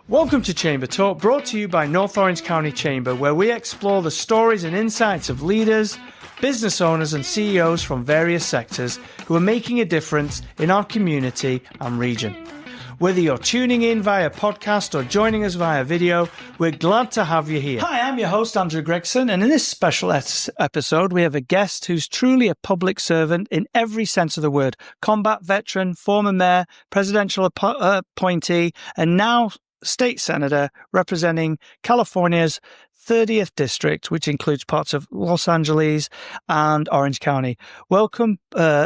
Welcome to Chamber Talk, brought to you by North Orange County Chamber, where we explore the stories and insights of leaders, business owners and CEOs from various sectors who are making a difference in our community and region. Whether you're tuning in via podcast or joining us via video, we're glad to have you here. Hi, I'm your host, Andrew Gregson, and in this special episode, we have a guest who's truly a public servant in every sense of the word. Combat veteran, former mayor, presidential appointee, and now state senator representing California's 30th district, which includes parts of Los Angeles and Orange County. Welcome,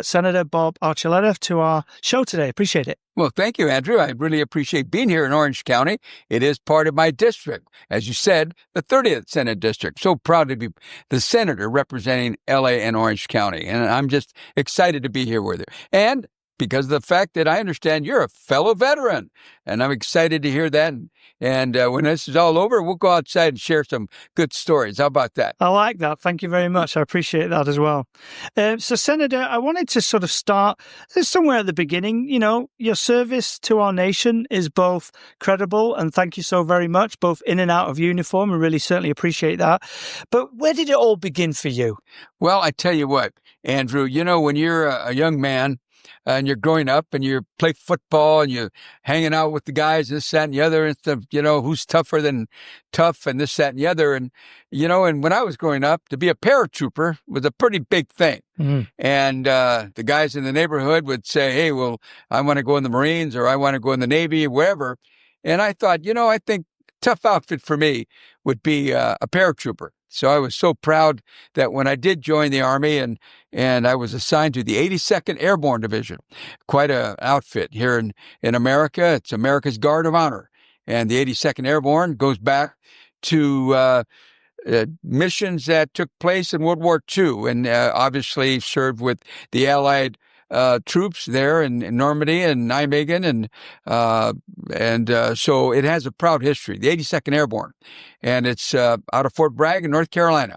Senator Bob Archuleta, to our show today. Appreciate it. Well, thank you, Andrew. I really appreciate being here in Orange County. It is part of my district. As you said, the 30th Senate District. So proud to be the senator representing LA and Orange County. And I'm just excited to be here with you. And because of the fact that I understand you're a fellow veteran. And I'm excited to hear that. And when this is all over, we'll go outside and share some good stories. How about that? I like that. Thank you very much. I appreciate that as well. So, Senator, I wanted to sort of start somewhere at the beginning. You know, your service to our nation is both credible, and thank you so very much, both in and out of uniform. I really certainly appreciate that. But where did it all begin for you? Well, I tell you what, Andrew, you know, when you're a young man, and you're growing up and you play football and you're hanging out with the guys, this, that, and the other, and stuff, you know, who's tougher than tough and this, that, and the other. And, you know, and when I was growing up, to be a paratrooper was a pretty big thing. Mm-hmm. And the guys in the neighborhood would say, hey, well, I want to go in the Marines or I want to go in the Navy, wherever. And I thought, you know, I think tough outfit for me would be a paratrooper. So I was so proud that when I did join the Army and I was assigned to the 82nd Airborne Division, quite an outfit here in America. It's America's Guard of Honor. And the 82nd Airborne goes back to missions that took place in World War II and obviously served with the Allied troops there in Normandy and Nijmegen. And so it has a proud history, the 82nd Airborne. And it's out of Fort Bragg in North Carolina.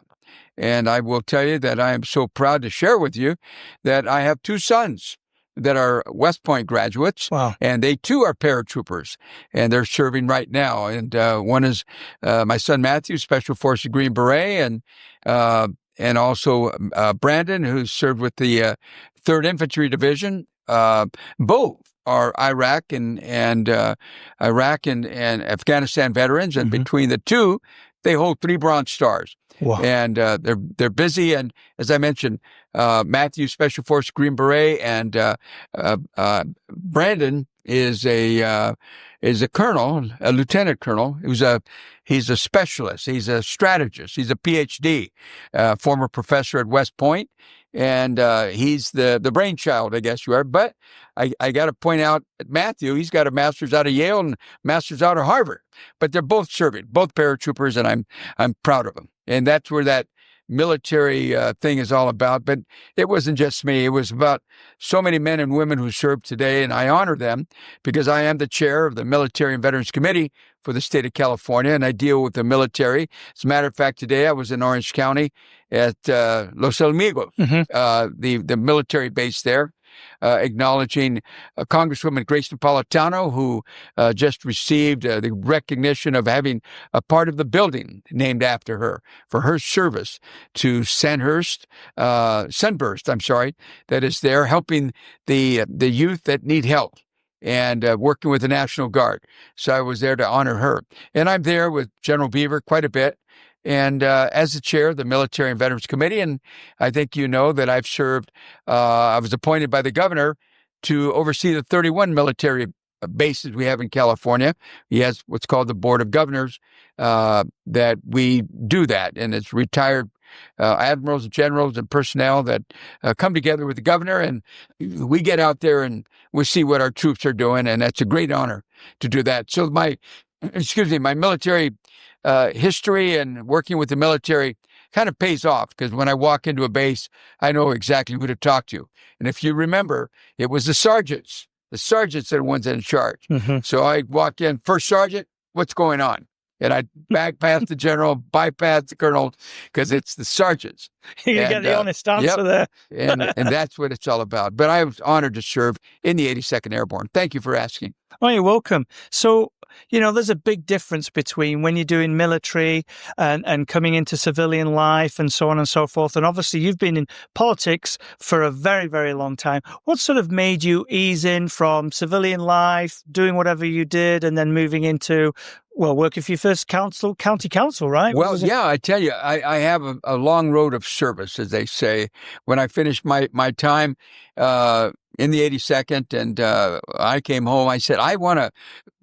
And I will tell you that I am so proud to share with you that I have two sons that are West Point graduates. Wow. And they too are paratroopers, and they're serving right now. And one is my son Matthew, Special Forces Green Beret, and also Brandon, who served with the 3rd Infantry Division. Both are Iraq and Afghanistan veterans, and between the two, they hold 3 Bronze Stars. Wow. And they're busy. And as I mentioned, Matthew, Special Forces Green Beret, and Brandon is a colonel, a lieutenant colonel. He's a specialist. He's a strategist. He's a PhD, former professor at West Point. And he's the brainchild, I guess you are. But I got to point out that Matthew, he's got a master's out of Yale and master's out of Harvard. But they're both serving, both paratroopers, and I'm proud of them. And that's where that military thing is all about. But it wasn't just me. It was about so many men and women who serve today, and I honor them because I am the chair of the Military and Veterans Committee for the state of California, and I deal with the military. As a matter of fact, today I was in Orange County at Los Amigos, the military base there, acknowledging Congresswoman Grace Napolitano, who just received the recognition of having a part of the building named after her for her service to Sunburst, that is there helping the youth that need help and working with the National Guard. So I was there to honor her. And I'm there with General Beaver quite a bit. And as the chair of the Military and Veterans Committee, and I think you know that I've served, I was appointed by the governor to oversee the 31 military bases we have in California. He has what's called the Board of Governors that we do that. And it's retired admirals and generals and personnel that come together with the governor, and we get out there and we see what our troops are doing. And that's a great honor to do that. So my military history and working with the military kind of pays off, because when I walk into a base, I know exactly who to talk to. And if you remember, it was the sergeants. The sergeants are the ones in charge. Mm-hmm. So I walk in, first sergeant, what's going on? and I'd back past the general, bypass the colonel, because it's the sergeants. You And, get the honest answer there. and that's what it's all about. But I was honored to serve in the 82nd Airborne. Thank you for asking. Oh, you're welcome. So, there's a big difference between when you're doing military and coming into civilian life and so on and so forth. And obviously, you've been in politics for a very, very long time. What sort of made you ease in from civilian life, doing whatever you did, and then moving into, working for your first county council, right? Well, yeah, I tell you, I have a long road of service, as they say. When I finished my time in the 82nd and I came home, I said, I want to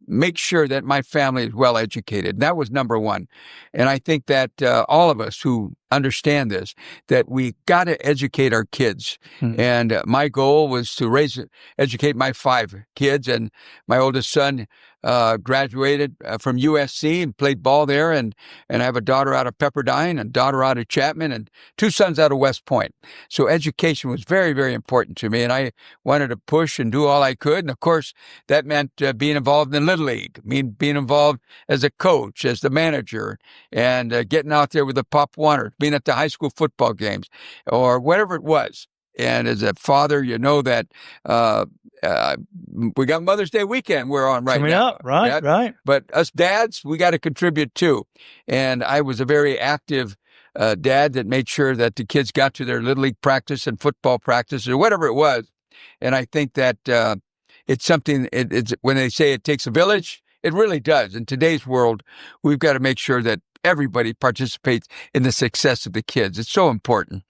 make sure that my family is well educated. That was number one. And I think that all of us who understand this, that we got to educate our kids. And my goal was to educate my 5 kids. And my oldest son graduated from USC and played ball there. And I have a daughter out of Pepperdine, and a daughter out of Chapman, and 2 sons out of West Point. So education was very, very important to me. And I wanted to push and do all I could. And of course, that meant being involved in Little League, being involved as a coach, as the manager, and getting out there with the Pop Warner, being at the high school football games, or whatever it was. And as a father, you know that we got Mother's Day weekend we're on right Coming now. Up, right, right. But us dads, we got to contribute too. And I was a very active dad that made sure that the kids got to their Little League practice and football practice or whatever it was. And I think that it's something, it's when they say it takes a village, it really does. In today's world, we've got to make sure that everybody participates in the success of the kids. It's so important.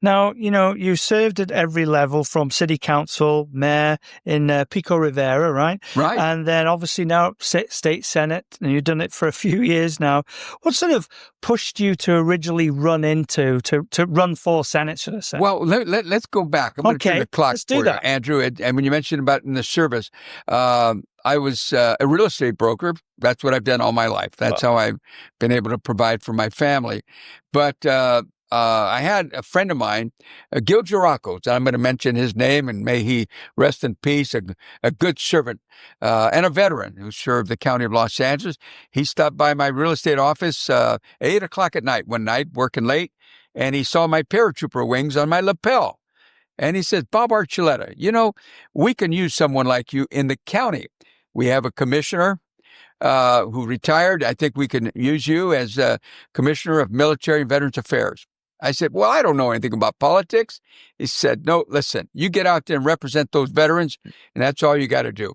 Now, you served at every level from city council, mayor in Pico Rivera, right? Right. And then obviously now state senate, and you've done it for a few years now. What sort of pushed you to originally to run for senate, should I say? Well, let's go back. I'm going to turn the clock let's do for that. you, Andrew. And when you mentioned about in the service, I was a real estate broker. That's what I've done all my life. That's how I've been able to provide for my family. But I had a friend of mine, Gil Girakos, I'm going to mention his name, and may he rest in peace, a good servant and a veteran who served the county of Los Angeles. He stopped by my real estate office 8 o'clock at night one night, working late, and he saw my paratrooper wings on my lapel. And he says, Bob Archuleta, we can use someone like you in the county. We have a commissioner who retired. I think we can use you as a commissioner of military and veterans affairs. I said, well, I don't know anything about politics. He said, no, listen, you get out there and represent those veterans, and that's all you got to do.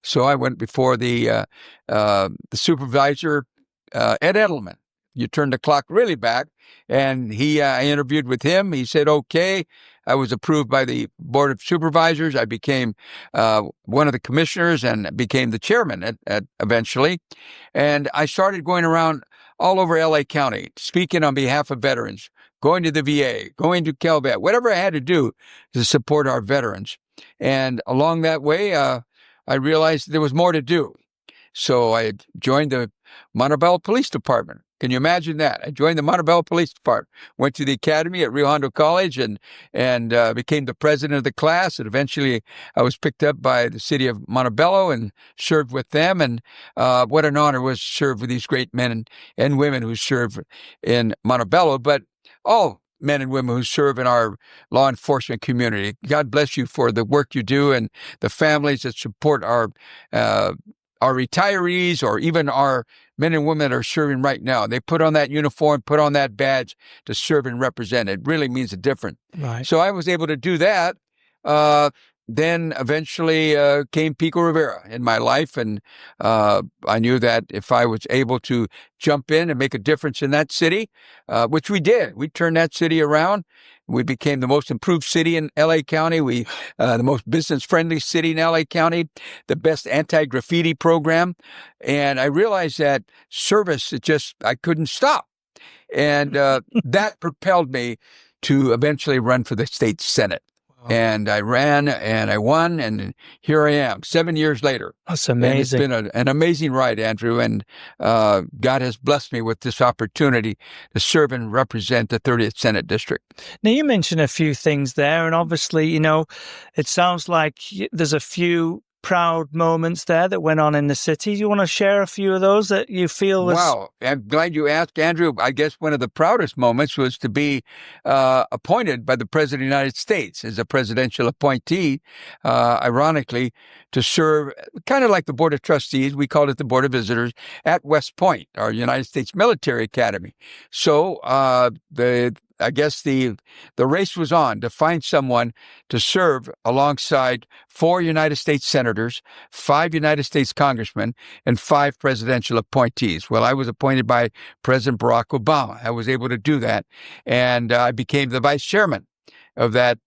So I went before the supervisor, Ed Edelman. You turn the clock really back, and I interviewed with him. He said, okay. I was approved by the Board of Supervisors. I became one of the commissioners and became the chairman eventually. And I started going around all over L.A. County, speaking on behalf of veterans, going to the VA, going to Calvet, whatever I had to do to support our veterans. And along that way, I realized there was more to do. So I joined the Montebello Police Department. Can you imagine that? I joined the Montebello Police Department, went to the academy at Rio Hondo College, and became the president of the class. And eventually, I was picked up by the city of Montebello and served with them. And what an honor it was to serve with these great men and women who serve in Montebello, but all men and women who serve in our law enforcement community. God bless you for the work you do and the families that support our retirees, or even our men and women that are serving right now. They put on that uniform, put on that badge to serve and represent. It really means a difference. Right. So I was able to do that. Then eventually came Pico Rivera in my life, and I knew that if I was able to jump in and make a difference in that city, which we did, we turned that city around. We became the most improved city in L.A. County. The most business-friendly city in L.A. County, the best anti-graffiti program. And I realized that service, I couldn't stop. And that propelled me to eventually run for the state Senate. And I ran and I won, and here I am 7 years later. That's amazing. And it's been an amazing ride, Andrew, and God has blessed me with this opportunity to serve and represent the 30th Senate District. Now, you mentioned a few things there, and obviously, it sounds like there's a few proud moments there that went on in the city. Do you want to share a few of those that you feel was... Wow. I'm glad you asked, Andrew. I guess one of the proudest moments was to be appointed by the President of the United States as a presidential appointee, ironically, to serve kind of like the Board of Trustees. We called it the Board of Visitors at West Point, our United States Military Academy. So I guess the race was on to find someone to serve alongside 4 United States senators, 5 United States congressmen, and 5 presidential appointees. Well, I was appointed by President Barack Obama. I was able to do that, and I became the vice chairman of that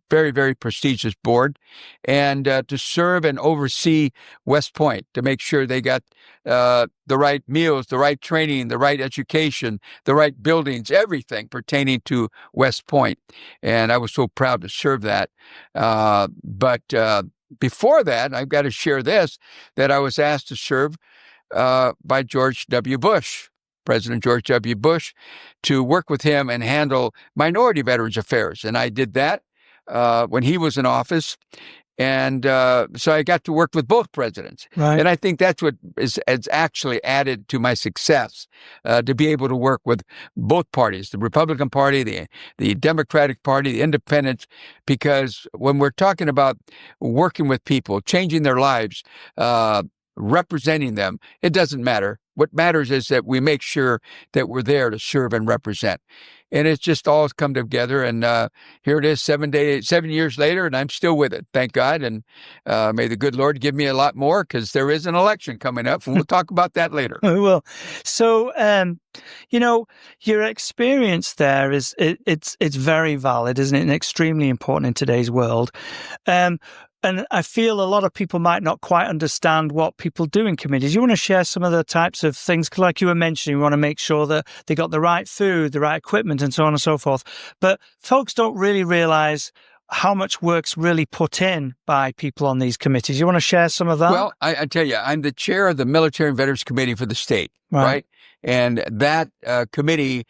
very, very prestigious board, and to serve and oversee West Point, to make sure they got the right meals, the right training, the right education, the right buildings, everything pertaining to West Point. And I was so proud to serve that. But before that, I've got to share this, that I was asked to serve by George W. Bush, President George W. Bush, to work with him and handle minority veterans affairs. And I did that when he was in office. And so I got to work with both presidents. Right. And I think that's what has actually added to my success, to be able to work with both parties, the Republican Party, the Democratic Party, the Independents, because when we're talking about working with people, changing their lives, representing them, it doesn't matter. What matters is that we make sure that we're there to serve and represent. And it's just all come together. And here it is 7 years later, and I'm still with it. Thank God. And may the good Lord give me a lot more, because there is an election coming up, and we'll talk about that later. We will. So, your experience there it's very valid, isn't it? And extremely important in today's world. And I feel a lot of people might not quite understand what people do in committees. You want to share some of the types of things, like you were mentioning, you want to make sure that they got the right food, the right equipment, and so on and so forth. But folks don't really realize how much work's really put in by people on these committees. You want to share some of that? Well, I tell you, I'm the chair of the Military and Veterans Committee for the state, right? And that committee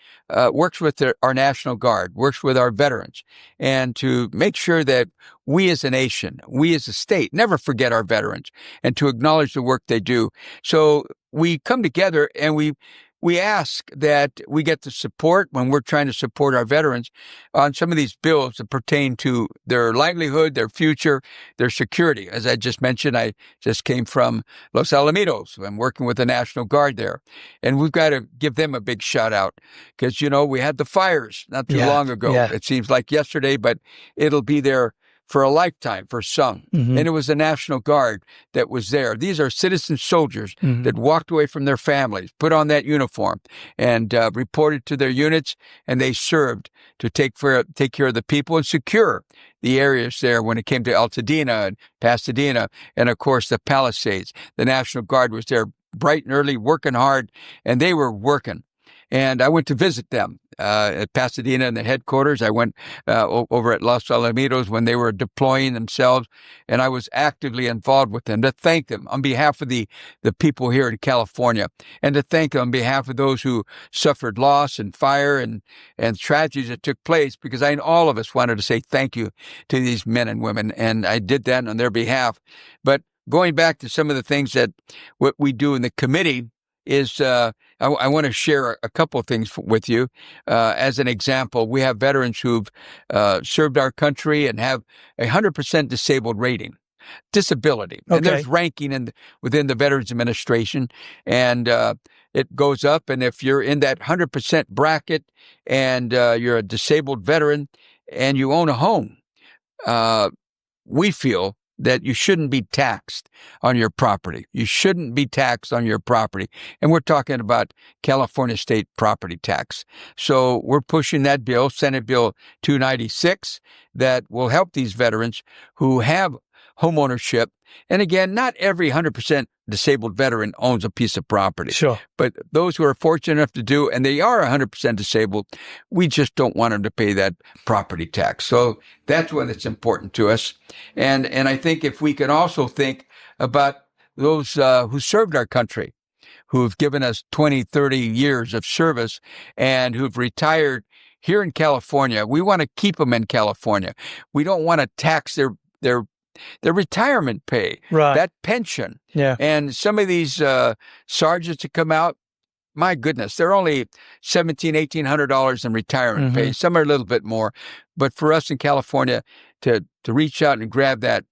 works with our National Guard, works with our veterans, and to make sure that we as a nation, we as a state, never forget our veterans, and to acknowledge the work they do. So we come together and we ask that we get the support when we're trying to support our veterans on some of these bills that pertain to their livelihood, their future, their security. As I just mentioned, I just came from Los Alamitos. I'm working with the National Guard there. And we've got to give them a big shout out, because, we had the fires not too long ago. Yeah. It seems like yesterday, but it'll be there for a lifetime for some. Mm-hmm. And it was the National Guard that was there. These are citizen soldiers Mm-hmm. that walked away from their families, put on that uniform, and reported to their units, and they served to take care of the people and secure the areas there when it came to Altadena and Pasadena, and of course the Palisades. The National Guard was there bright and early, working hard, and they were working. And I went to visit them at Pasadena in the headquarters. I went over at Los Alamitos when they were deploying themselves, and I was actively involved with them to thank them on behalf of the people here in California, and to thank them on behalf of those who suffered loss and fire and tragedies that took place, because all of us wanted to say thank you to these men and women, and I did that on their behalf. But going back to some of the things that what we do in the committee is I want to share a couple of things with you. As an example, we have veterans who've served our country and have 100% disabled rating, disability. Okay. And there's ranking within the Veterans Administration, and it goes up. And if you're in that 100% bracket and you're a disabled veteran and you own a home, we feel that you shouldn't be taxed on your property. You shouldn't be taxed on your property. And we're talking about California state property tax. So we're pushing that bill, Senate Bill 296, that will help these veterans who have home ownership. And again, not every 100% disabled veteran owns a piece of property. Sure. But those who are fortunate enough to do, and they are 100% disabled, we just don't want them to pay that property tax. So that's when it's important to us. And I think if we can also think about those who served our country, who've given us 20, 30 years of service, and who've retired here in California, we want to keep them in California. We don't want to tax their their retirement pay, Right. that pension. Yeah. And some of these sergeants that come out, my goodness, they're only $1,700-$1,800 in retirement pay. Some are a little bit more, but for us in California to reach out and grab that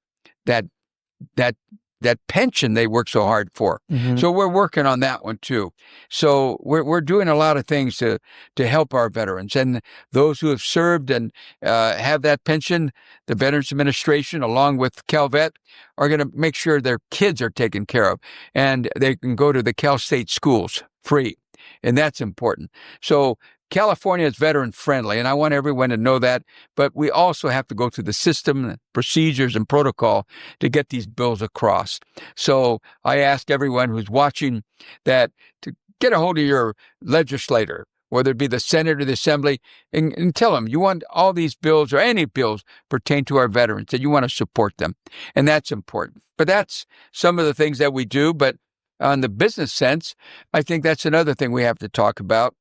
pension they work so hard for. So we're working on that one too. So we're doing a lot of things to help our veterans and those who have served and have that pension. The Veterans Administration, along with CalVet, are going to make sure their kids are taken care of and they can go to the Cal State schools free. And that's important. So California is veteran friendly, and I want everyone to know that. But we also have to go through the system, procedures, and protocol to get these bills across. So I ask everyone who's watching that to get a hold of your legislator, whether it be the Senate or the Assembly, and tell them you want all these bills or any bills pertain to our veterans, that you want to support them. And that's important. But that's some of the things that we do. But on the business sense, I think that's another thing we have to talk about,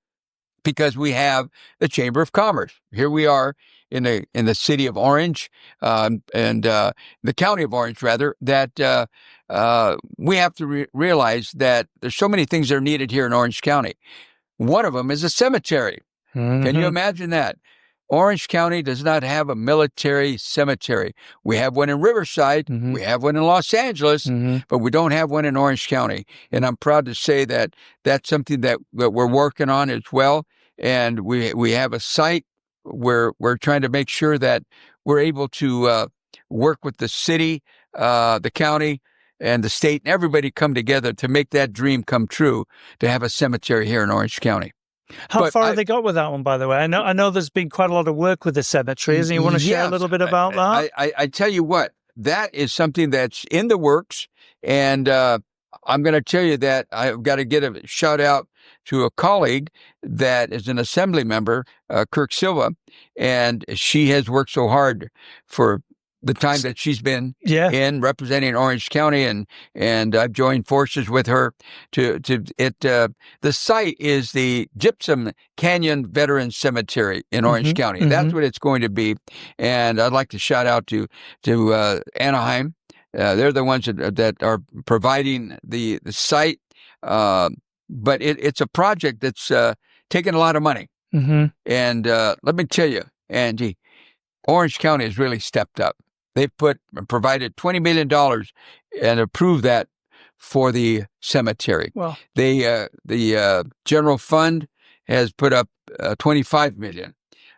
because we have the Chamber of Commerce. Here we are in the city of Orange, and the county of Orange, rather, that we have to realize that there's so many things that are needed here in Orange County. One of them is a cemetery. Can you imagine that? Orange County does not have a military cemetery. We have one in Riverside. We have one in Los Angeles, but we don't have one in Orange County. And I'm proud to say that that's something that we're working on as well. And we have a site where we're trying to make sure that we're able to work with the city, the county, and the state, and everybody come together to make that dream come true, to have a cemetery here in Orange County. How far have they got with that one, by the way? I know there's been quite a lot of work with the cemeteries, and you want to share a little bit about that? I tell you what, that is something that's in the works, and I'm going to tell you that I've got to get a shout out to a colleague that is an assembly member, Kirk Silva, and she has worked so hard for the time that she's been in representing Orange County, and I've joined forces with her the site is the Gypsum Canyon Veterans Cemetery in Orange County. That's what it's going to be. And I'd like to shout out to Anaheim. They're the ones that are providing the site. But it's a project that's taken a lot of money. And let me tell you, Angie, Orange County has really stepped up. They've provided $20 million and approved that for the cemetery. Well, the general fund has put up $25 million.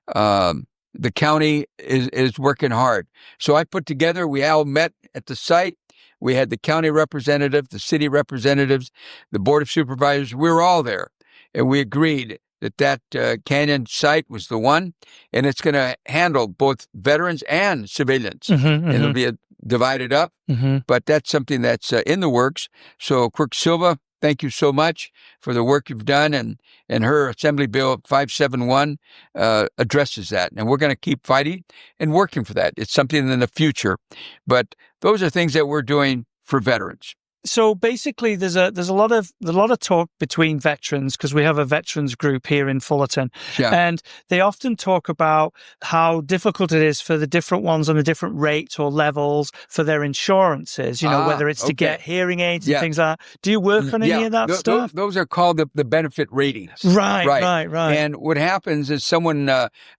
The county is working hard. So I put together, we all met at the site. We had the county representative, the city representatives, the board of supervisors. We were all there, and we agreed that canyon site was the one, and it's going to handle both veterans and civilians. It'll be divided up, but that's something that's in the works. So, Kirk Silva, thank you so much for the work you've done, and her Assembly Bill 571 addresses that, and we're going to keep fighting and working for that. It's something in the future, but those are things that we're doing for veterans. So basically, there's a lot of talk between veterans, because we have a veterans group here in Fullerton, and they often talk about how difficult it is for the different ones on the different rates or levels for their insurances. You know, whether it's to get hearing aids and things like that. Do you work on any of that stuff? Those are called the benefit ratings. Right. And what happens is someone,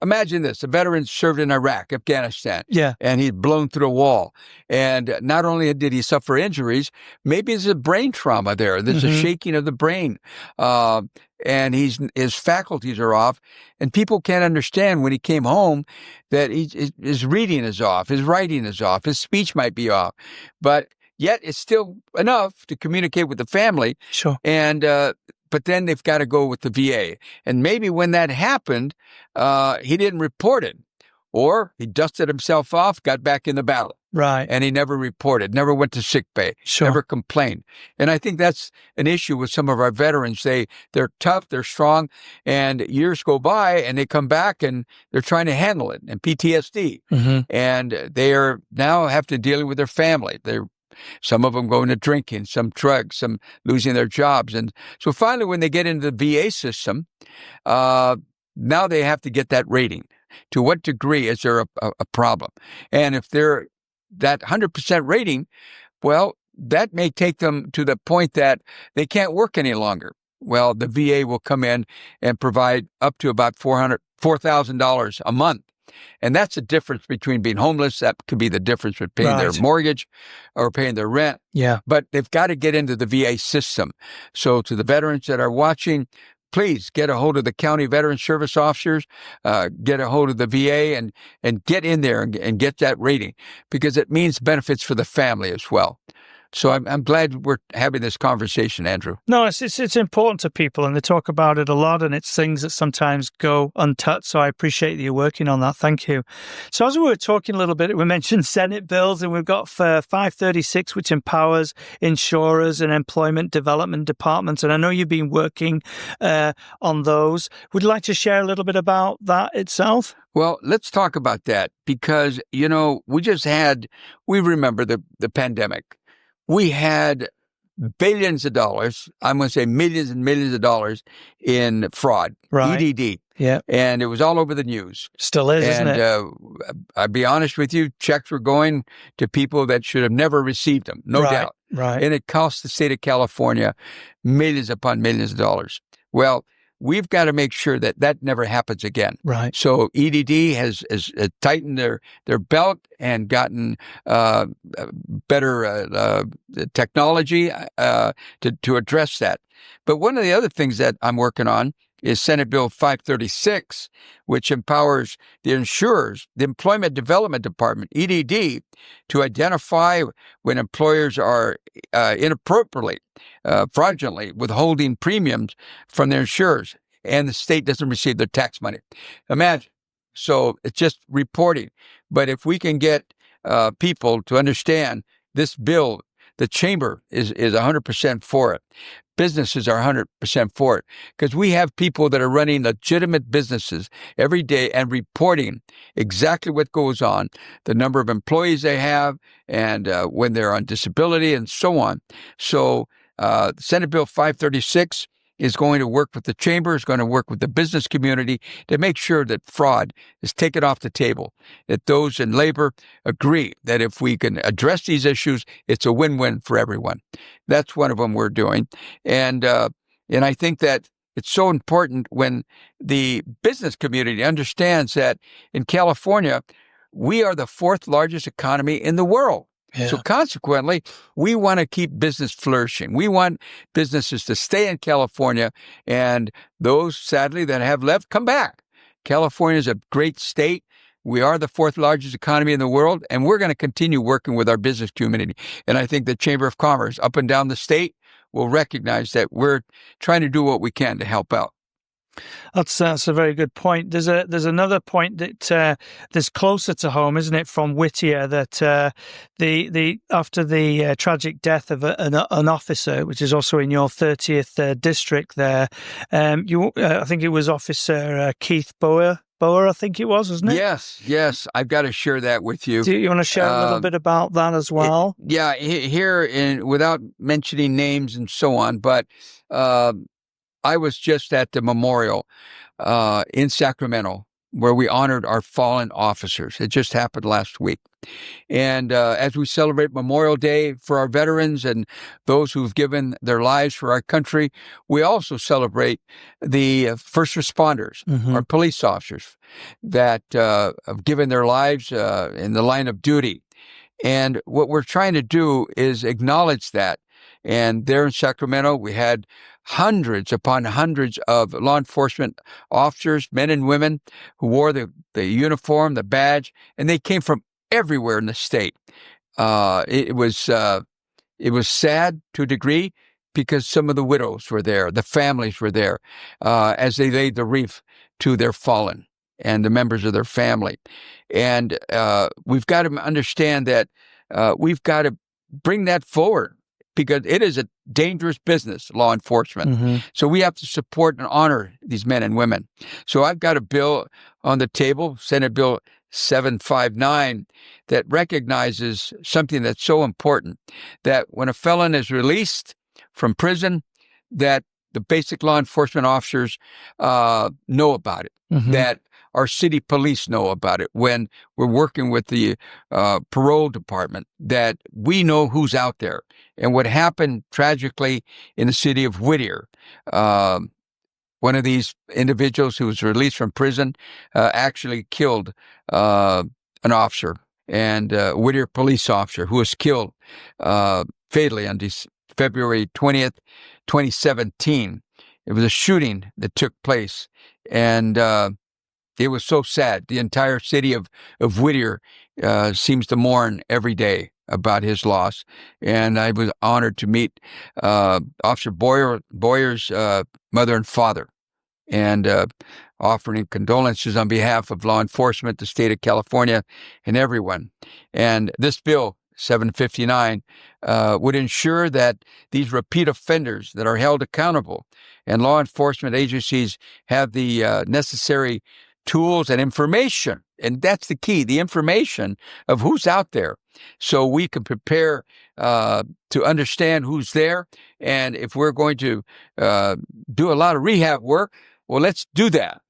imagine this: a veteran served in Iraq, Afghanistan, and he's blown through a wall, and not only did he suffer injuries, maybe there's a brain trauma there. There's a shaking of the brain. And his faculties are off. And people can't understand when he came home that his reading is off, his writing is off, his speech might be off. But yet it's still enough to communicate with the family. Sure. And but then they've got to go with the VA. And maybe when that happened, he didn't report it. Or he dusted himself off, got back in the battle. Right. And he never reported, never went to sick bay, never complained. And I think that's an issue with some of our veterans. They're tough, they're strong, and years go by and they come back and they're trying to handle it, and PTSD. And they are now have to deal with their family. Some of them going to drinking, some drugs, some losing their jobs. And so finally, when they get into the VA system, now they have to get that rating. To what degree is there a problem? And if they're that 100% rating, well, that may take them to the point that they can't work any longer. Well, the VA will come in and provide up to about $4,000 a month. And that's the difference between being homeless. That could be the difference with paying their mortgage or paying their rent. Yeah. But they've got to get into the VA system. So to the veterans that are watching, please get a hold of the county veteran service officers, get a hold of the VA and get in there and get that rating, because it means benefits for the family as well. So I'm glad we're having this conversation, Andrew. No, it's important to people, and they talk about it a lot, and it's things that sometimes go untouched. So I appreciate that you're working on that. Thank you. So as we were talking a little bit, we mentioned Senate bills, and we've got 536, which empowers insurers and employment development departments. And I know you've been working on those. Would you like to share a little bit about that itself? Well, let's talk about that, because, we remember the pandemic. We had billions of dollars, I'm going to say millions and millions of dollars in fraud, EDD. Yeah. And it was all over the news. Still is, isn't it? And I'll be honest with you, checks were going to people that should have never received them, no doubt. Right. And it cost the state of California millions upon millions of dollars. Well, we've got to make sure that never happens again. Right. So EDD has tightened their belt and gotten better technology to address that. But one of the other things that I'm working on is Senate Bill 536, which empowers the insurers, the Employment Development Department, EDD, to identify when employers are inappropriately, fraudulently withholding premiums from their insurers, and the state doesn't receive their tax money. Imagine. So it's just reporting. But if we can get people to understand this bill, the chamber is 100% for it. Businesses are 100% for it, because we have people that are running legitimate businesses every day and reporting exactly what goes on, the number of employees they have, and when they're on disability and so on. So Senate Bill 536 is going to work with the chamber, is going to work with the business community to make sure that fraud is taken off the table, that those in labor agree that if we can address these issues, it's a win-win for everyone. That's one of them we're doing. And I think that it's so important when the business community understands that in California, we are the fourth largest economy in the world. Yeah. So consequently, we want to keep business flourishing. We want businesses to stay in California, and those, sadly, that have left, come back. California is a great state. We are the fourth largest economy in the world, and we're going to continue working with our business community. And I think the Chamber of Commerce up and down the state will recognize that we're trying to do what we can to help out. That's a very good point. There's another point that that's closer to home, isn't it, from Whittier, that after the tragic death of an officer, which is also in your 30th district there, I think it was Officer Keith Boer, I think it was, wasn't it? Yes. I've got to share that with you. Do you want to share a little bit about that as well? Here, without mentioning names and so on, but I was just at the memorial in Sacramento where we honored our fallen officers. It just happened last week. And as we celebrate Memorial Day for our veterans and those who've given their lives for our country, we also celebrate the first responders, our police officers that have given their lives in the line of duty. And what we're trying to do is acknowledge that. And there in Sacramento, we had hundreds upon hundreds of law enforcement officers, men and women, who wore the uniform, the badge, and they came from everywhere in the state. It was sad to a degree, because some of the widows were there, the families were there, as they laid the wreath to their fallen and the members of their family. And we've got to understand that we've got to bring that forward, because it is a dangerous business, law enforcement. So we have to support and honor these men and women. So I've got a bill on the table, Senate Bill 759, that recognizes something that's so important, that when a felon is released from prison, that the basic law enforcement officers know about it, that our city police know about it, when we're working with the parole department, that we know who's out there. And what happened tragically in the city of Whittier, one of these individuals who was released from prison actually killed an officer, and Whittier police officer, who was killed fatally on February 20th, 2017. It was a shooting that took place, and it was so sad. The entire city of Whittier seems to mourn every day about his loss. And I was honored to meet Officer Boyer's mother and father, and offering condolences on behalf of law enforcement, the state of California, and everyone. And this bill, 759, would ensure that these repeat offenders that are held accountable, and law enforcement agencies have the necessary tools and information. And that's the key, the information of who's out there, so we can prepare to understand who's there. And if we're going to do a lot of rehab work, well, let's do that.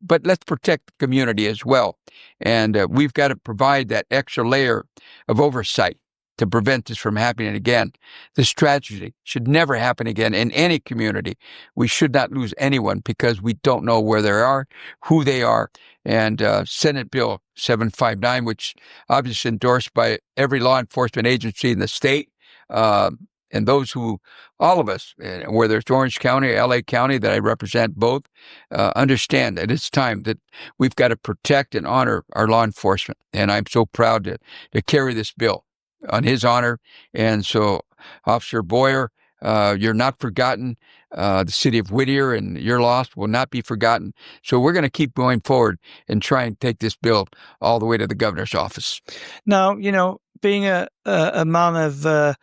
But let's protect the community as well. And we've got to provide that extra layer of oversight to prevent this from happening again. This tragedy should never happen again in any community. We should not lose anyone because we don't know where they are, who they are. And Senate Bill 759, which obviously endorsed by every law enforcement agency in the state, and those who, all of us, whether it's Orange County or LA County, that I represent both, understand that it's time that we've got to protect and honor our law enforcement. And I'm so proud to carry this bill on his honor. And so, Officer Boyer, you're not forgotten. The city of Whittier and your loss will not be forgotten. So we're going to keep going forward and try and take this bill all the way to the governor's office. Now, being a man of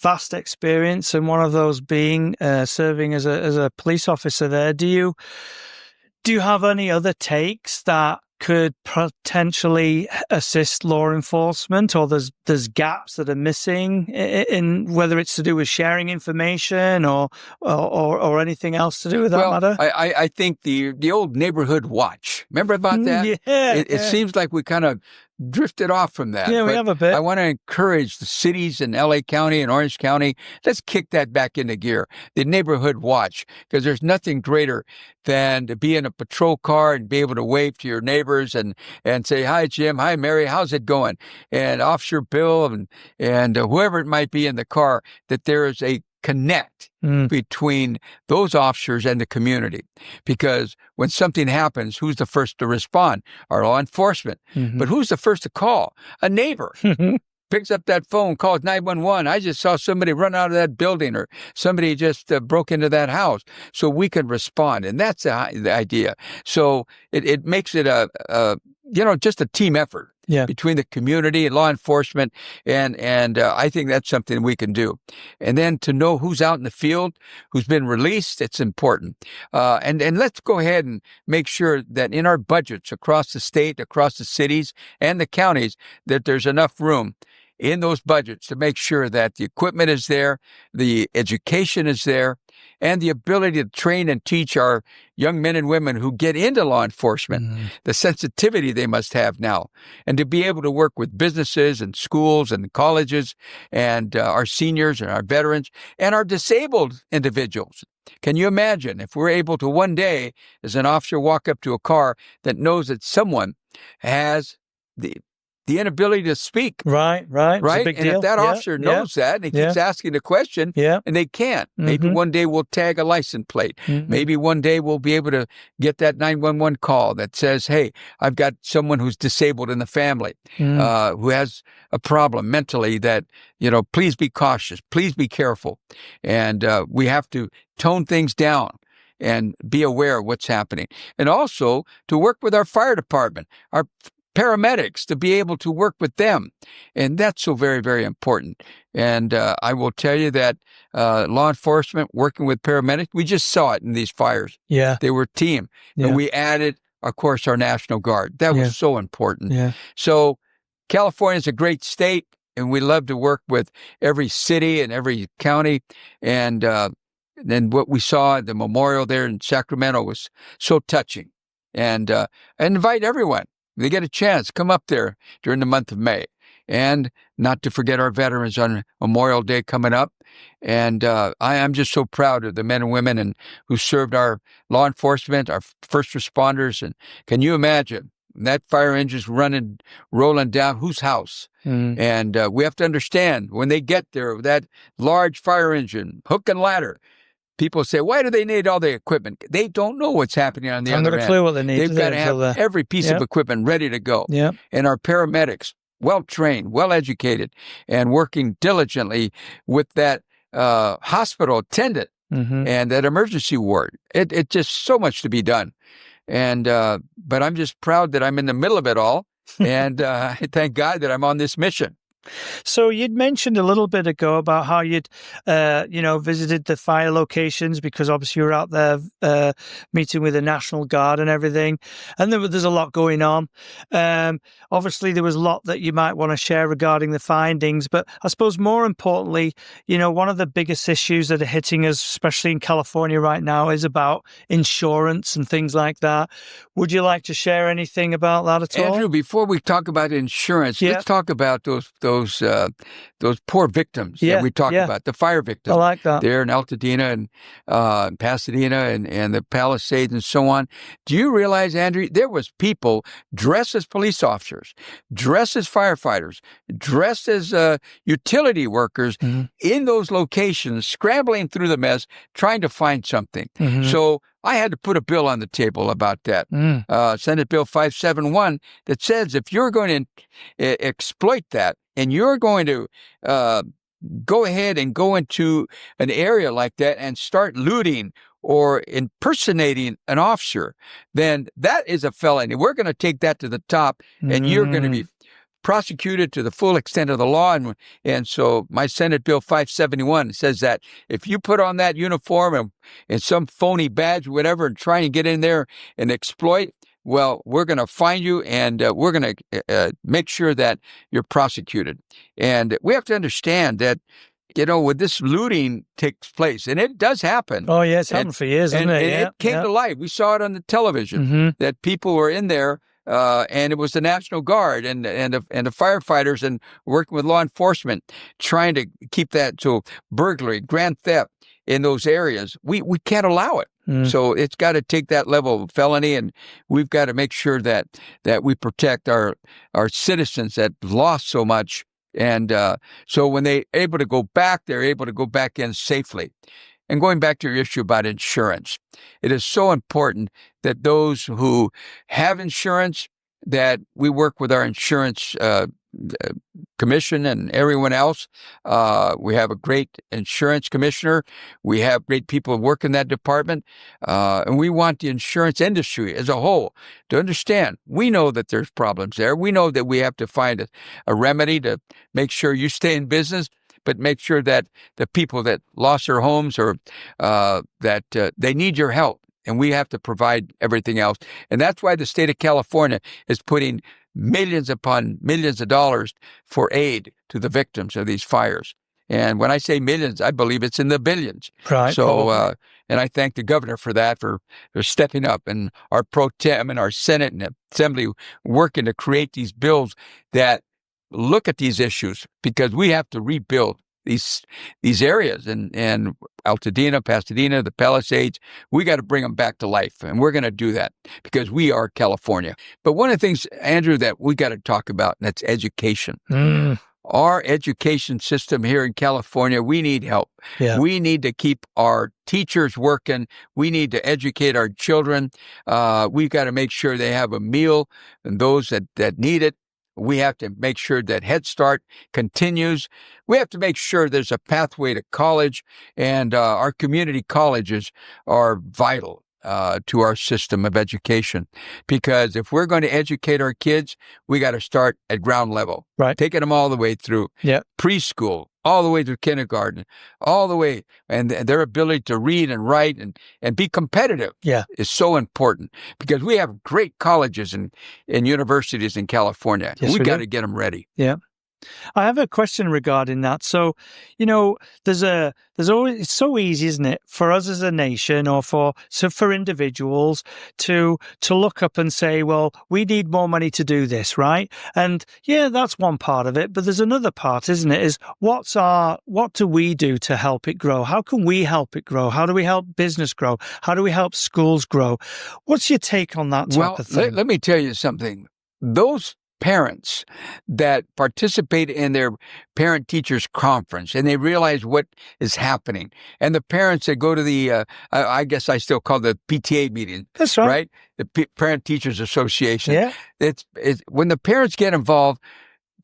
vast experience, and one of those being serving as a police officer there, do you have any other takes that could potentially assist law enforcement, or there's gaps that are missing in whether it's to do with sharing information or anything else to do with that matter? I think the old neighborhood watch. Remember about that? Yeah. It seems like we kind of drifted off from that. Yeah, we have a bit. I want to encourage the cities in LA County and Orange County. Let's kick that back into gear. The neighborhood watch, because there's nothing greater than to be in a patrol car and be able to wave to your neighbors and say, "Hi, Jim. Hi, Mary. How's it going?" And Officer Bill and whoever it might be in the car, that there is a connect between those officers and the community. Because when something happens, who's the first to respond? Our law enforcement. Mm-hmm. But who's the first to call? A neighbor. Picks up that phone, calls 911. I just saw somebody run out of that building, or somebody just broke into that house, so we can respond. And that's the idea. So it makes it just a team effort. Yeah. Between the community and law enforcement, and I think that's something we can do. And then to know who's out in the field, who's been released, it's important. And let's go ahead and make sure that in our budgets across the state, across the cities and the counties, that there's enough room in those budgets to make sure that the equipment is there, the education is there, and the ability to train and teach our young men and women who get into law enforcement, the sensitivity they must have now, and to be able to work with businesses and schools and colleges and our seniors and our veterans and our disabled individuals. Can you imagine if we're able to one day, as an officer, walk up to a car that knows that someone has the inability to speak. Right. It's a big deal. If that officer knows that, and he keeps asking the question, and they can't. Maybe one day we'll tag a license plate. Maybe one day we'll be able to get that 911 call that says, "Hey, I've got someone who's disabled in the family, who has a problem mentally that, please be cautious, please be careful." And we have to tone things down and be aware of what's happening. And also to work with our fire department, our paramedics, to be able to work with them. And that's so very, very important. And I will tell you that law enforcement working with paramedics, we just saw it in these fires. Yeah. They were a team. Yeah. And we added, of course, our National Guard. That was so important. Yeah. So California is a great state, and we love to work with every city and every county. And then what we saw at the memorial there in Sacramento was so touching. and invite everyone. They get a chance, come up there during the month of May. And not to forget our veterans on Memorial Day coming up. And I am just so proud of the men and women who served our law enforcement, our first responders. And can you imagine that fire engine's rolling down whose house? And we have to understand when they get there, that large fire engine, hook and ladder. People say, why do they need all the equipment? They don't know what's happening on the other end. I've got a clue what they need. They've got to have every piece of equipment ready to go. Yep. And our paramedics, well-trained, well-educated, and working diligently with that hospital attendant and that emergency ward. It just so much to be done. And but I'm just proud that I'm in the middle of it all. And I thank God that I'm on this mission. So you'd mentioned a little bit ago about how you'd, visited the fire locations because obviously you were out there meeting with the National Guard and everything. And there's a lot going on. Obviously, there was a lot that you might want to share regarding the findings. But I suppose more importantly, one of the biggest issues that are hitting us, especially in California right now, is about insurance and things like that. Would you like to share anything about that at all? Andrew, before we talk about insurance, let's talk about those poor victims that we talked about, the fire victims. I like that. There in Altadena and Pasadena and the Palisades and so on. Do you realize, Andrew, there was people dressed as police officers, dressed as firefighters, dressed as utility workers in those locations, scrambling through the mess, trying to find something. So I had to put a bill on the table about that. Senate Bill 571 that says if you're going to exploit that and you're going to go ahead and go into an area like that and start looting or impersonating an officer, then that is a felony. We're going to take that to the top, and you're going to be prosecuted to the full extent of the law. And so my Senate Bill 571 says that if you put on that uniform and some phony badge, whatever, and try and get in there and exploit, well, we're going to find you, and we're going to make sure that you're prosecuted. And we have to understand that, when this looting takes place, and it does happen. Oh, yeah, it's happened for years, hasn't it? And it came to light. We saw it on the television that people were in there, and it was the National Guard and the firefighters and working with law enforcement trying to keep that. So burglary, grand theft in those areas, we can't allow it. So it's got to take that level of felony, and we've got to make sure that we protect our citizens that lost so much. And so when they're able to go back, they're able to go back in safely. And going back to your issue about insurance, it is so important that those who have insurance, that we work with our insurance commission and everyone else. We have a great insurance commissioner. We have great people who work in that department. And we want the insurance industry as a whole to understand. We know that there's problems there. We know that we have to find a remedy to make sure you stay in business, but make sure that the people that lost their homes or that they need your help. And we have to provide everything else. And that's why the state of California is putting millions upon millions of dollars for aid to the victims of these fires. And when I say millions, I believe it's in the billions. Right. So, and I thank the governor for that, for stepping up, and our pro tem and our Senate and Assembly working to create these bills that look at these issues, because we have to rebuild these areas and Altadena, Pasadena, the Palisades. We got to bring them back to life, and we're going to do that because we are California. But one of the things, Andrew, that we got to talk about, and that's education. Our education system here in California, we need help. Yeah. We need to keep our teachers working. We need to educate our children. We've got to make sure they have a meal, and those that need it. We have to make sure that Head Start continues. We have to make sure there's a pathway to college, and our community colleges are vital to our system of education. Because if we're going to educate our kids, we got to start at ground level, right? Taking them all the way through preschool, all the way through kindergarten, all the way, and their ability to read and write and be competitive is so important, because we have great colleges and universities in California. Yes, we got to get them ready. Yeah. I have a question regarding that. So, there's always, it's so easy, isn't it, for us as a nation or for individuals to look up and say, well, we need more money to do this, right? And yeah, that's one part of it. But there's another part, isn't it? Is what do we do to help it grow? How can we help it grow? How do we help business grow? How do we help schools grow? What's your take on that type of thing? Let me tell you something. Those parents that participate in their parent-teachers conference and they realize what is happening, and the parents that go to the, I guess I still call the PTA meeting. That's right. The Parent-Teachers Association. Yeah. It's when the parents get involved,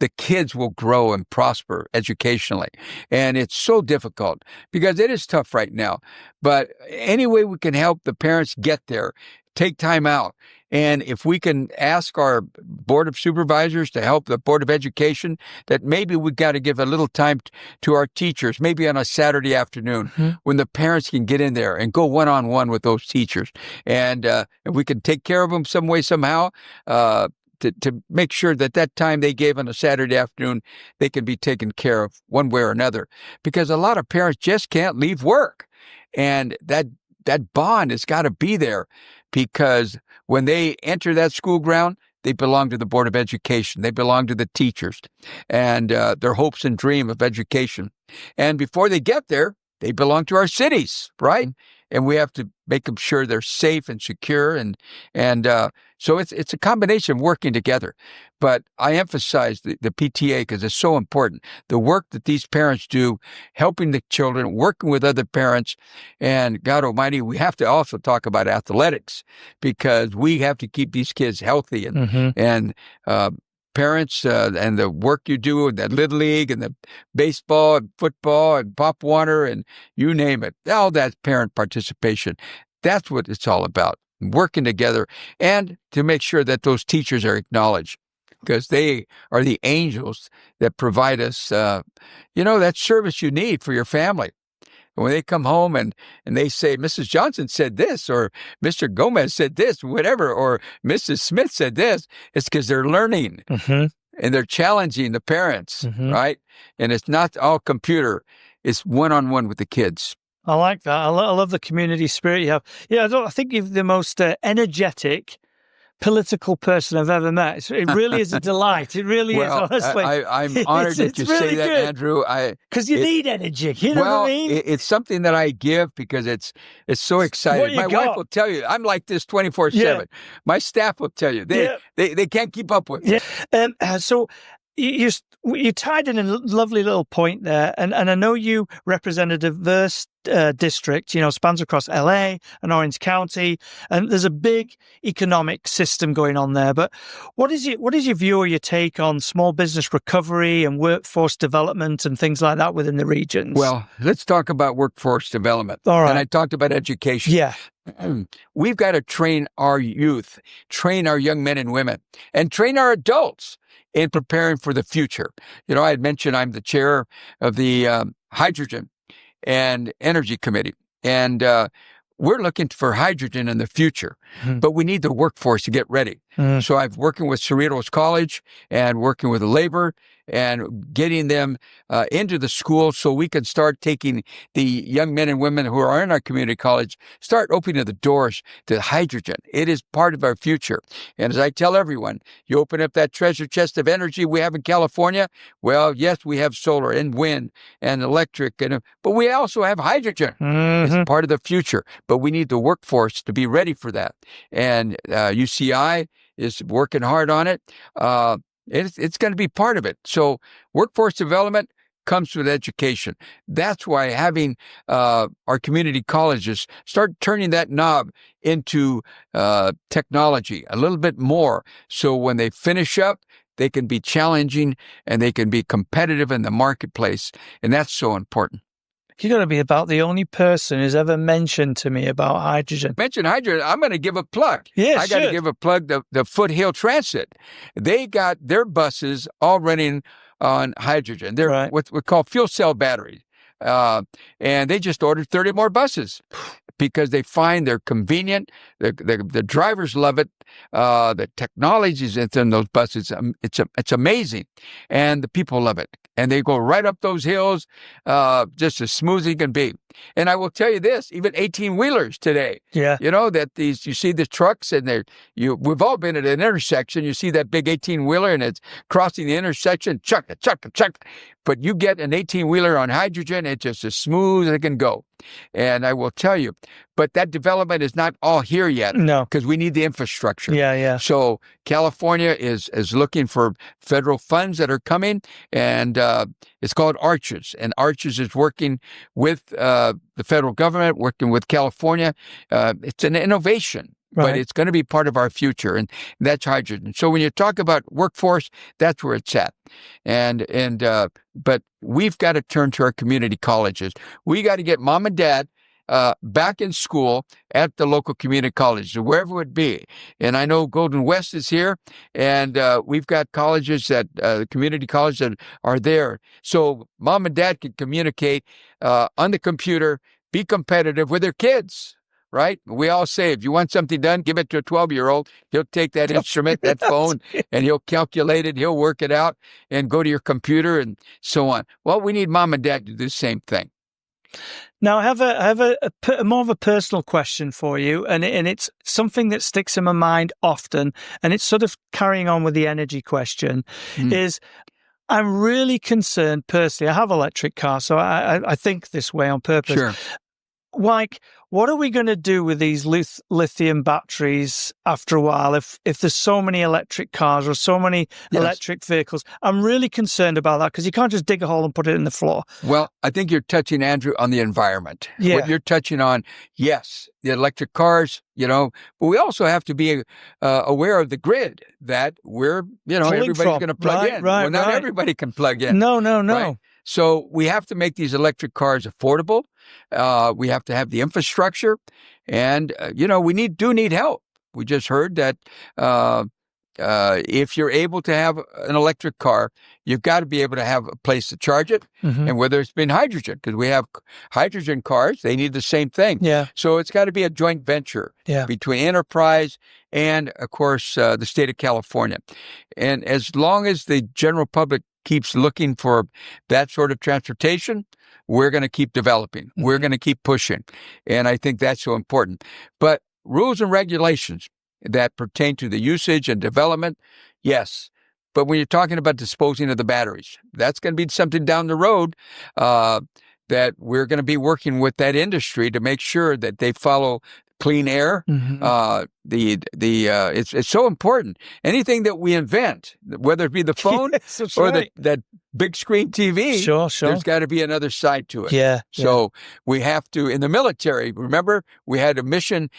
the kids will grow and prosper educationally. And it's so difficult because it is tough right now. But any way we can help the parents get there, take time out. And if we can ask our Board of Supervisors to help the Board of Education, that maybe we got to give a little time to our teachers, maybe on a Saturday afternoon when the parents can get in there and go one-on-one with those teachers. And we can take care of them some way, somehow, to make sure that time they gave on a Saturday afternoon, they can be taken care of one way or another. Because a lot of parents just can't leave work. And that bond has got to be there, because when they enter that school ground, they belong to the Board of Education. They belong to the teachers and their hopes and dream of education. And before they get there, they belong to our cities, right? And we have to make them sure they're safe and secure. And so it's a combination of working together. But I emphasize the PTA because it's so important. The work that these parents do, helping the children, working with other parents. And God Almighty, we have to also talk about athletics, because we have to keep these kids healthy. And parents and the work you do in that Little League and the baseball and football and Pop Warner and you name it, all that parent participation. That's what it's all about, working together and to make sure that those teachers are acknowledged, because they are the angels that provide us, that service you need for your family. When they come home and they say, Mrs. Johnson said this, or Mr. Gomez said this, whatever, or Mrs. Smith said this, it's because they're learning and they're challenging the parents, right? And it's not all computer. It's one-on-one with the kids. I like that. I love the community spirit you have. Yeah, I think you're the most energetic political person I've ever met. It really is a delight. It really is, honestly. I'm honored that you say that, Andrew. Because you need energy. You know what I mean? It's something that I give because it's so exciting. My wife will tell you, I'm like this 24/7. Yeah. My staff will tell you, they can't keep up with me. Yeah. So you tied in a lovely little point there, and I know you represent a diverse district, spans across LA and Orange County, and there's a big economic system going on there. But what is your view or your take on small business recovery and workforce development and things like that within the regions? Well, let's talk about workforce development. All right. And I talked about education. Yeah. We've got to train our youth, train our young men and women, and train our adults in preparing for the future. I had mentioned I'm the chair of the Hydrogen and Energy Committee, and we're looking for hydrogen in the future, but we need the workforce to get ready. So I'm working with Cerritos College and working with labor and getting them into the school so we can start taking the young men and women who are in our community college, start opening the doors to hydrogen. It is part of our future. And as I tell everyone, you open up that treasure chest of energy we have in California, well, yes, we have solar and wind and electric, but we also have hydrogen. It's part of the future, but we need the workforce to be ready for that. And UCI is working hard on it. It's going to be part of it. So workforce development comes with education. That's why having our community colleges start turning that knob into technology a little bit more. So when they finish up, they can be challenging and they can be competitive in the marketplace. And that's so important. You're going to be about the only person who's ever mentioned to me about hydrogen. Mention hydrogen, I'm going to give a plug. Yeah, I got to give a plug the Foothill Transit. They got their buses all running on hydrogen. They're what we call fuel cell batteries. And they just ordered 30 more buses. because they find they're convenient. The drivers love it. The technologies in those buses, it's amazing. And the people love it. And they go right up those hills just as smooth as you can be. And I will tell you this, even 18-wheelers today, that you see the trucks and we've all been at an intersection. You see that big 18-wheeler and it's crossing the intersection, chuck. But you get an 18-wheeler on hydrogen, it's just as smooth as it can go. And I will tell you, but that development is not all here yet. No. Because we need the infrastructure. Yeah. So California is looking for federal funds that are coming, and it's called Arches. And Arches is working with the federal government, working with California. It's an innovation. Right. But it's going to be part of our future, and that's hydrogen. So when you talk about workforce, that's where it's at. But we've got to turn to our community colleges. We got to get mom and dad back in school at the local community colleges, wherever it would be. And I know Golden West is here, and we've got colleges community colleges that are there. So mom and dad can communicate on the computer, be competitive with their kids. Right? We all say, if you want something done, give it to a 12-year-old. He'll take that instrument, that phone, and he'll calculate it. He'll work it out and go to your computer and so on. Well, we need mom and dad to do the same thing. Now, I have a more of a personal question for you, and it's something that sticks in my mind often, and it's sort of carrying on with the energy question, is I'm really concerned personally. I have an electric car, so I think this way on purpose. Sure. Like, what are we going to do with these lithium batteries after a while if there's so many electric cars or so many electric vehicles? I'm really concerned about that because you can't just dig a hole and put it in the floor. Well, I think you're touching, Andrew, on the environment. Yeah. What you're touching on, yes, the electric cars, but we also have to be aware of the grid that everybody's going to plug in. Right, well, not everybody can plug in. No. Right? So we have to make these electric cars affordable. We have to have the infrastructure, and we do need help. We just heard that if you're able to have an electric car, you've got to be able to have a place to charge it, and whether it's been hydrogen, because we have hydrogen cars, they need the same thing. Yeah. So it's got to be a joint venture between enterprise and, of course, the state of California. And as long as the general public keeps looking for that sort of transportation, we're going to keep developing. We're going to keep pushing. And I think that's so important. But rules and regulations that pertain to the usage and development, yes. But when you're talking about disposing of the batteries, that's going to be something down the road that we're going to be working with that industry to make sure that they follow clean air. It's so important. Anything that we invent, whether it be the phone or that big screen TV, sure. There's got to be another side to it. Yeah. So we have to, in the military, remember, we had a mission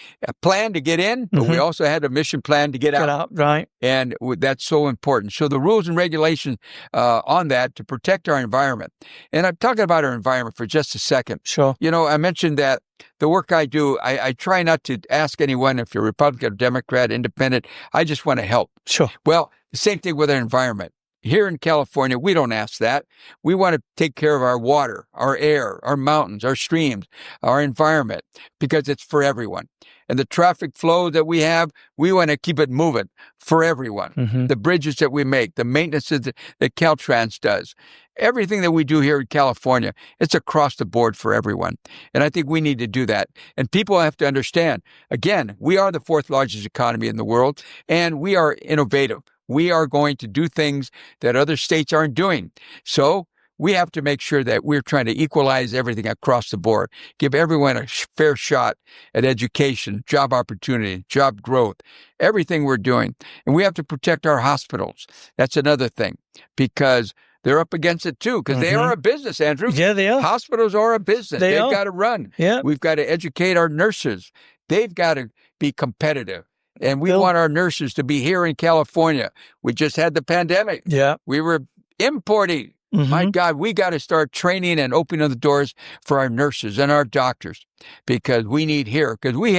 plan to get in, but we also had a mission plan to get out. Right. And that's so important. So the rules and regulations on that to protect our environment. And I'm talking about our environment for just a second. Sure. I mentioned that the work I do, I try not to ask anyone if you're Republican, Democrat, Independent. I just want to help. Sure. Well, the same thing with our environment. Here in California, we don't ask that. We want to take care of our water, our air, our mountains, our streams, our environment, because it's for everyone. And the traffic flow that we have, we want to keep it moving for everyone. The bridges that we make, the maintenance that Caltrans does, everything that we do here in California, it's across the board for everyone. And I think we need to do that. And people have to understand, again, we are the fourth largest economy in the world, and we are innovative. We are going to do things that other states aren't doing. So we have to make sure that we're trying to equalize everything across the board, give everyone a fair shot at education, job opportunity, job growth, everything we're doing. And we have to protect our hospitals. That's another thing, because they're up against it too, because they are a business, Andrew. Yeah, they are. Hospitals are a business. They've got to run. Yeah. We've got to educate our nurses. They've got to be competitive. And we want our nurses to be here in California. We just had the pandemic. Yeah. We were importing. My God, we got to start training and opening the doors for our nurses and our doctors, because we need here. Because when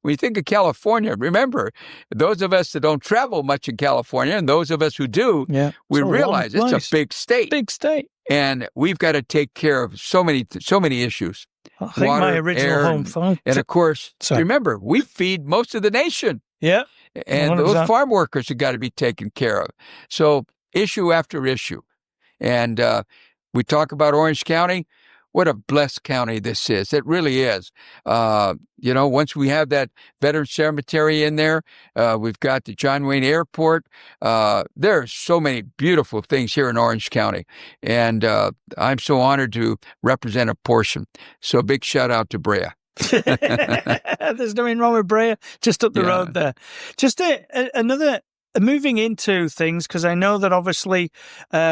you think of California, remember, those of us that don't travel much in California and those of us who do, we realize it's a big state. Big state. And we've got to take care of so many issues. I think water, my original air, home farm. and of course, Sorry. remember, we feed most of the nation. Yeah. And 100%. those farm workers have got to be taken care of. So issue after issue. And we talk about Orange County. What a blessed county this is. It really is. Once we have that veteran cemetery in there, we've got the John Wayne Airport. There are so many beautiful things here in Orange County. And I'm so honored to represent a portion. So big shout out to Brea. There's nothing wrong with Brea, just up the road there. Just another moving into things, because I know that obviously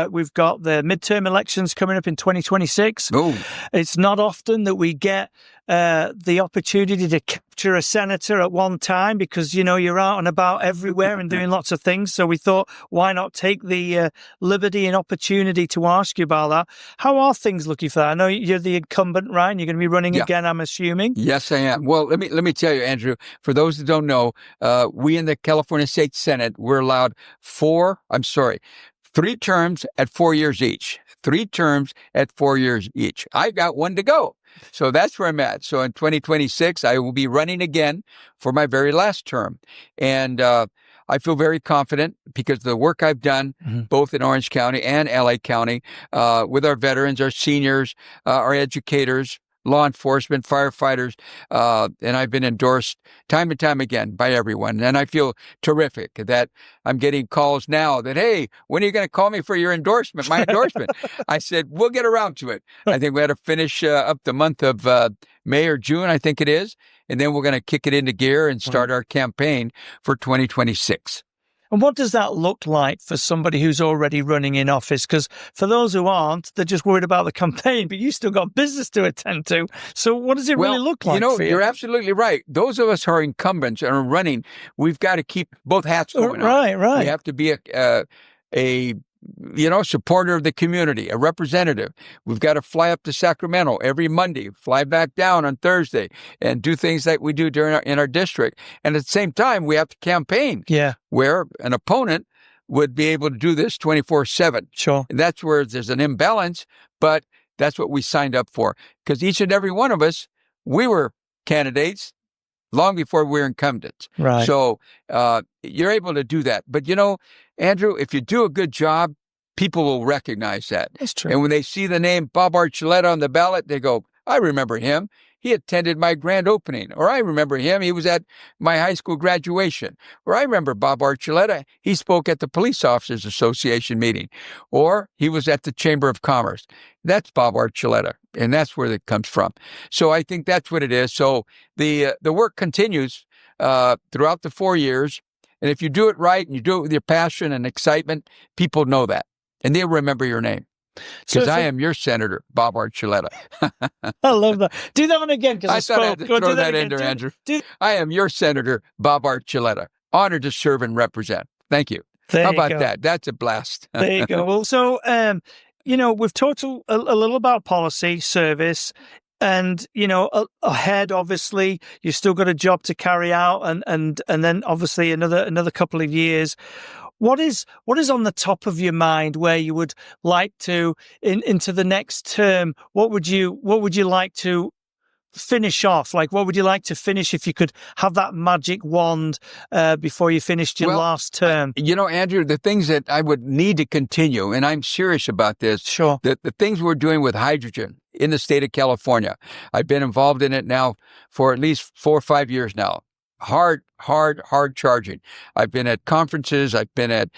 we've got the midterm elections coming up in 2026. Oh. It's not often that we get the opportunity to capture a senator at one time, because you're out and about everywhere and doing lots of things. So we thought, why not take the liberty and opportunity to ask you about that? How are things looking for that? I know you're the incumbent, right? And you're going to be running again, I'm assuming. Yes, I am. Well, let me tell you, Andrew. For those that don't know, we in the California State Senate, we're allowed 3 terms at 4 years each. 3 terms at 4 years each. I've got 1 to go. So that's where I'm at. So in 2026, I will be running again for my very last term. And I feel very confident because of the work I've done, both in Orange County and LA County, with our veterans, our seniors, our educators, law enforcement, firefighters, and I've been endorsed time and time again by everyone. And I feel terrific that I'm getting calls now that, hey, when are you going to call me for your endorsement, my endorsement? I said, we'll get around to it. I think we had to finish up the month of May or June, I think it is. And then we're going to kick it into gear and start our campaign for 2026. And what does that look like for somebody who's already running in office? Because for those who aren't, they're just worried about the campaign, but you still got business to attend to. So what does it really look like for you? You're absolutely right. Those of us who are incumbents and are running, we've got to keep both hats going on. Right. We have to be a supporter of the community, a representative. We've got to fly up to Sacramento every Monday, fly back down on Thursday, and do things like we do in our district. And at the same time, we have to campaign. Yeah. Where an opponent would be able to do this 24/7. Sure. And that's where there's an imbalance, but that's what we signed up for. Because each and every one of us, we were candidates long before we were incumbents. Right. So you're able to do that. But, Andrew, if you do a good job, people will recognize that. That's true. And when they see the name Bob Archuleta on the ballot, they go, I remember him. He attended my grand opening. Or I remember him. He was at my high school graduation. Or I remember Bob Archuleta. He spoke at the Police Officers Association meeting. Or he was at the Chamber of Commerce. That's Bob Archuleta. And that's where it comes from. So I think that's what it is. So the work continues throughout the 4 years. And if you do it right and you do it with your passion and excitement, people know that. And they'll remember your name. Because I am your senator, Bob Archuleta. I love that. Do that one again, because I thought I had to throw that in there, Andrew. I am your senator, Bob Archuleta. Honored to serve and represent. Thank you. How about that? That's a blast. There you go. Well, so, we've talked a little about policy, service, and, ahead, obviously, you've still got a job to carry out, and then obviously another couple of years. What is on the top of your mind where you would like to into the next term? What would you like to finish off? Like, what would you like to finish if you could have that magic wand before you finished your last term? Andrew, the things that I would need to continue, and I'm serious about this. Sure. The things we're doing with hydrogen in the state of California. I've been involved in it now for at least 4 or 5 years now. Hard charging. I've been at conferences. I've been at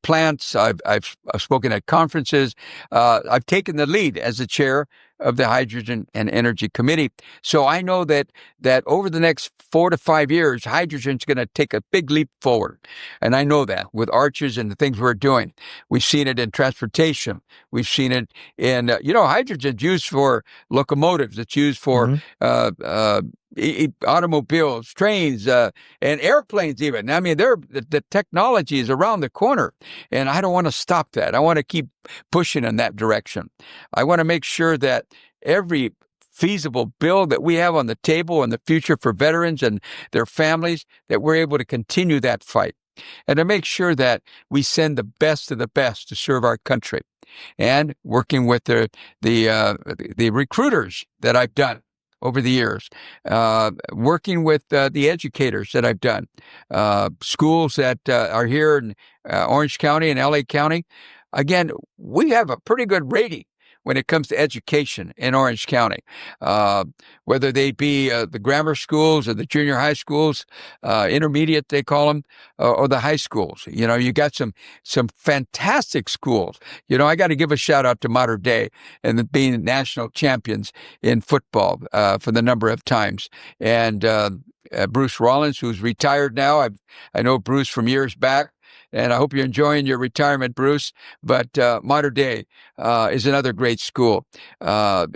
plants. I've spoken at conferences. I've taken the lead as the chair of the Hydrogen and Energy Committee. So I know that over the next 4 to 5 years, hydrogen's going to take a big leap forward. And I know that with arches and the things we're doing. We've seen it in transportation. We've seen it in, hydrogen's used for locomotives. It's used for automobiles, trains, and airplanes even. I mean, the technology is around the corner, and I don't want to stop that. I want to keep pushing in that direction. I want to make sure that every feasible bill that we have on the table in the future for veterans and their families, that we're able to continue that fight and to make sure that we send the best of the best to serve our country. And working with the recruiters that I've done over the years, working with the educators that I've done, schools that are here in Orange County and LA County. Again, we have a pretty good rating when it comes to education in Orange County, whether they be the grammar schools or the junior high schools, intermediate they call them, or the high schools. You know, you got some fantastic schools. You know, I got to give a shout out to Mater Dei and being national champions in football for the number of times. And Bruce Rollins, who's retired now. I know Bruce from years back. And I hope you're enjoying your retirement, Bruce. But Mater Dei is another great school. But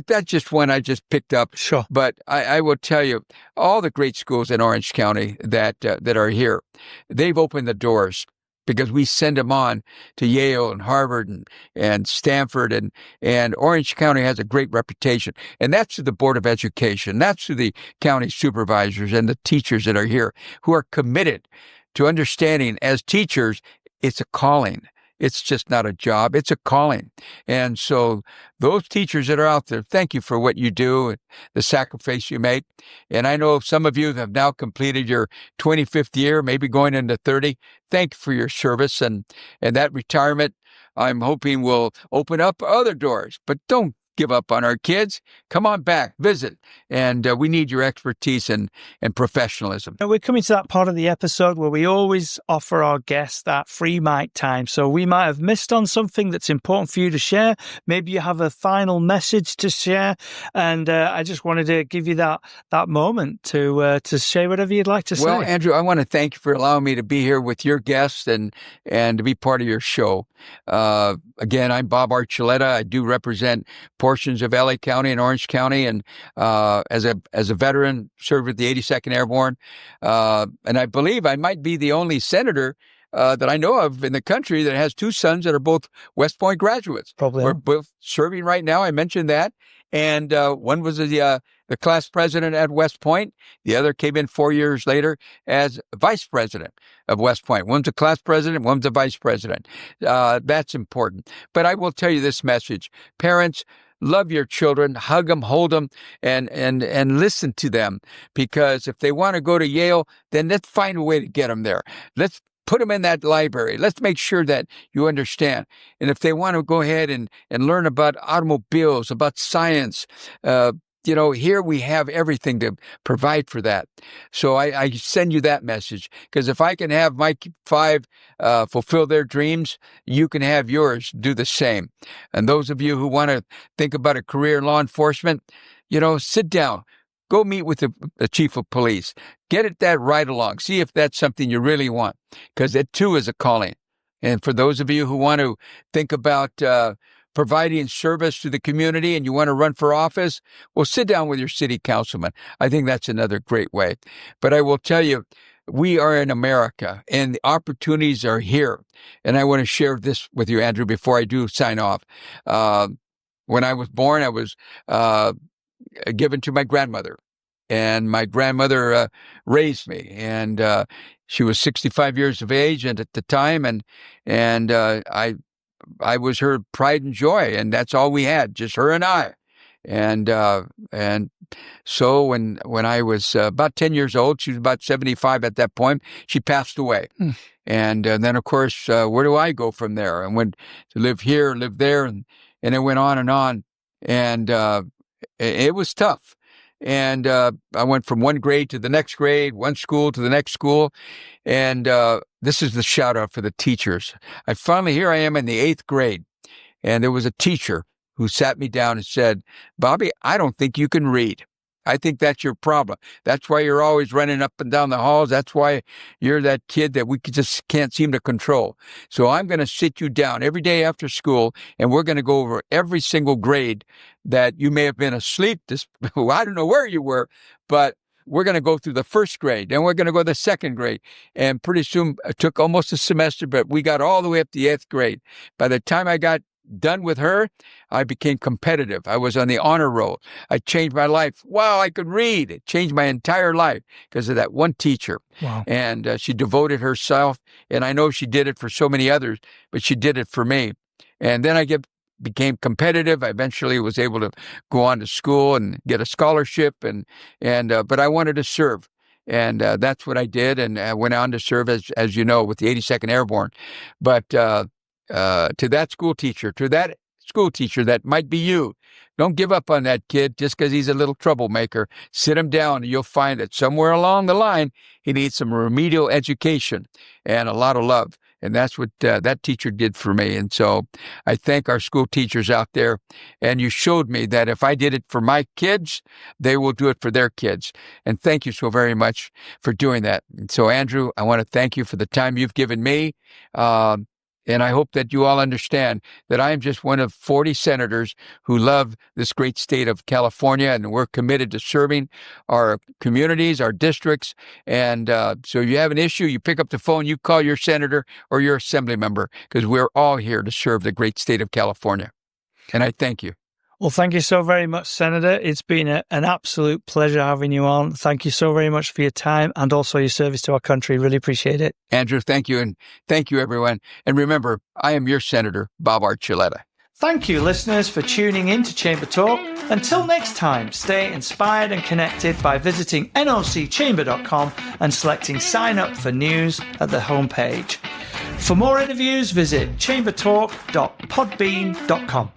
that's just one I just picked up. Sure. But I will tell you, all the great schools in Orange County that are here, they've opened the doors because we send them on to Yale and Harvard and Stanford, and Orange County has a great reputation. And that's to the Board of Education. That's to the county supervisors and the teachers that are here who are committed to understanding as teachers, it's a calling. It's just not a job. It's a calling. And so those teachers that are out there, thank you for what you do and the sacrifice you make. And I know some of you have now completed your 25th year, maybe going into 30. Thank you for your service. And that retirement, I'm hoping will open up other doors. But don't give up on our kids. Come on back, visit. And we need your expertise and professionalism. We're coming to that part of the episode where we always offer our guests that free mic time. So we might have missed on something that's important for you to share. Maybe you have a final message to share. And I just wanted to give you that moment to share whatever you'd like to say. Well, Andrew, I want to thank you for allowing me to be here with your guests and to be part of your show. Again, I'm Bob Archuleta. I do represent portions of LA County and Orange County, and as a veteran, served with the 82nd Airborne, and I believe I might be the only senator that I know of in the country that has two sons that are both West Point graduates. Probably. We're both serving right now. I mentioned that, and one was the class president at West Point. The other came in 4 years later as vice president of West Point. One's a class president, one's a vice president. That's important. But I will tell you this message: parents, love your children, hug them, hold them, and listen to them. Because if they want to go to Yale, then let's find a way to get them there. Let's put them in that library. Let's make sure that you understand. And if they want to go ahead and learn about automobiles, about science, here we have everything to provide for that. So I send you that message, because if I can have my 5 fulfill their dreams, you can have yours do the same. And those of you who want to think about a career in law enforcement, sit down. Go meet with the chief of police. Get it that ride along. See if that's something you really want, because it too is a calling. And for those of you who want to think about providing service to the community and you want to run for office, well, sit down with your city councilman. I think that's another great way. But I will tell you, we are in America and the opportunities are here. And I want to share this with you, Andrew, before I do sign off. When I was born, I was given to my grandmother. And my grandmother raised me, and she was 65 years of age and at the time, and I was her pride and joy, and that's all we had, just her and I. And so when I was about 10 years old, she was about 75 at that point, she passed away. And then, of course, where do I go from there? I went to live here, live there, and it went on. And it was tough. And I went from one grade to the next grade, one school to the next school. And this is the shout out for the teachers. Here I am in the 8th grade. And there was a teacher who sat me down and said, "Bobby, I don't think you can read. I think that's your problem. That's why you're always running up and down the halls. That's why you're that kid that we just can't seem to control. So I'm going to sit you down every day after school, and we're going to go over every single grade that you may have been asleep. I don't know where you were, but we're going to go through the 1st grade, then we're going to go to the 2nd grade. And pretty soon, it took almost a semester, but we got all the way up to the 8th grade. By the time I got done with her, I became competitive. I was on the honor roll. I changed my life. Wow, I could read. It changed my entire life because of that one teacher. Wow. And she devoted herself, and I know she did it for so many others, but she did it for me. And then I became competitive. I eventually was able to go on to school and get a scholarship, but I wanted to serve. And that's what I did, and I went on to serve, as you know, with the 82nd Airborne. But to that school teacher, that might be you, don't give up on that kid just because he's a little troublemaker. Sit him down, and you'll find that somewhere along the line, he needs some remedial education and a lot of love. And that's what that teacher did for me. And so I thank our school teachers out there. And you showed me that if I did it for my kids, they will do it for their kids. And thank you so very much for doing that. And so, Andrew, I want to thank you for the time you've given me. And I hope that you all understand that I am just one of 40 senators who love this great state of California, and we're committed to serving our communities, our districts. And so if you have an issue, you pick up the phone, you call your senator or your assembly member, because we're all here to serve the great state of California. And I thank you. Well, thank you so very much, Senator. It's been an absolute pleasure having you on. Thank you so very much for your time and also your service to our country. Really appreciate it. Andrew, thank you. And thank you, everyone. And remember, I am your Senator, Bob Archuleta. Thank you, listeners, for tuning in to Chamber Talk. Until next time, stay inspired and connected by visiting nocchamber.com and selecting Sign Up for News at the homepage. For more interviews, visit chambertalk.podbean.com.